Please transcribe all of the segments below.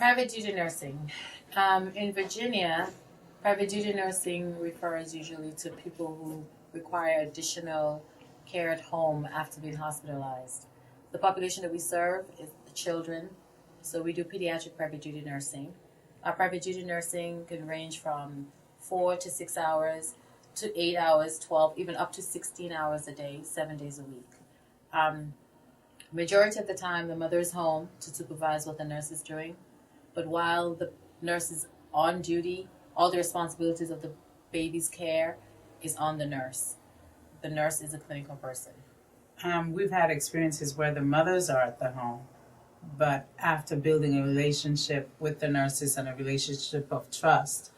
Private duty nursing. In Virginia, private duty nursing refers usually to people who require additional care at home after being hospitalized. The population that we serve is the children, so we do pediatric private duty nursing. Our private duty nursing can range from 4 to 6 hours to 8 hours, 12, even up to 16 hours a day, 7 days a week. Majority of the time, the mother is home to supervise what the nurse is doing. But while the nurse is on duty, all the responsibilities of the baby's care is on the nurse. The nurse is a clinical person. We've had experiences where the mothers are at the home, but after building a relationship with the nurses and a relationship of trust,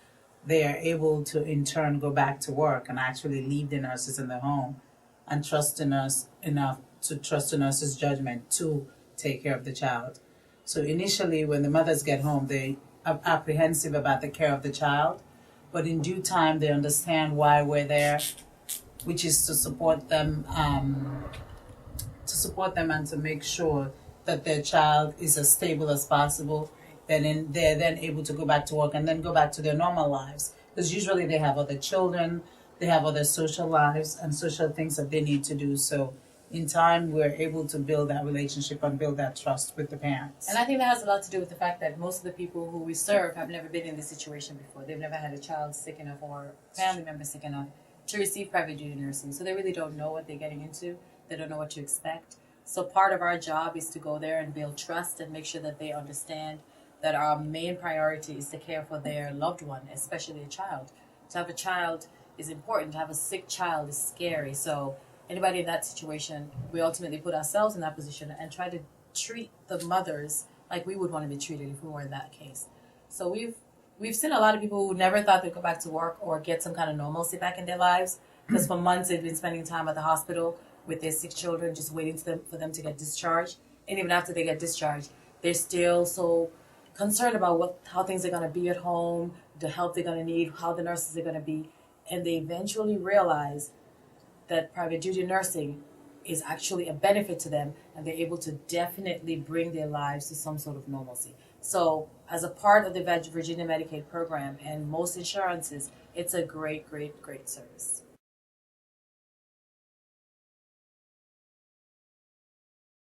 they are able to in turn go back to work and actually leave the nurses in the home and trust the nurse enough to trust the nurse's judgment to take care of the child. So initially, when the mothers get home, they are apprehensive about the care of the child, but in due time, they understand why we're there, which is to support them and to make sure that their child is as stable as possible. Then they're then able to go back to work and then go back to their normal lives, because usually they have other children, they have other social lives and social things that they need to do. So in time, we're able to build that relationship and build that trust with the parents. And I think that has a lot to do with the fact that most of the people who we serve have never been in this situation before. They've never had a child sick enough or family member sick enough to receive private duty nursing. So they really don't know what they're getting into. They don't know what to expect. So part of our job is to go there and build trust and make sure that they understand that our main priority is to care for their loved one, especially a child. To have a child is important. To have a sick child is scary. So anybody in that situation, we ultimately put ourselves in that position and try to treat the mothers like we would want to be treated if we were in that case. So we've seen a lot of people who never thought they'd go back to work or get some kind of normalcy back in their lives, because for months they've been spending time at the hospital with their sick children, just waiting for them to get discharged. And even after they get discharged, they're still so concerned about how things are going to be at home, the help they're going to need, how the nurses are going to be. And they eventually realize that private duty nursing is actually a benefit to them, and they're able to definitely bring their lives to some sort of normalcy. So as a part of the Virginia Medicaid program and most insurances, it's a great, great, great service.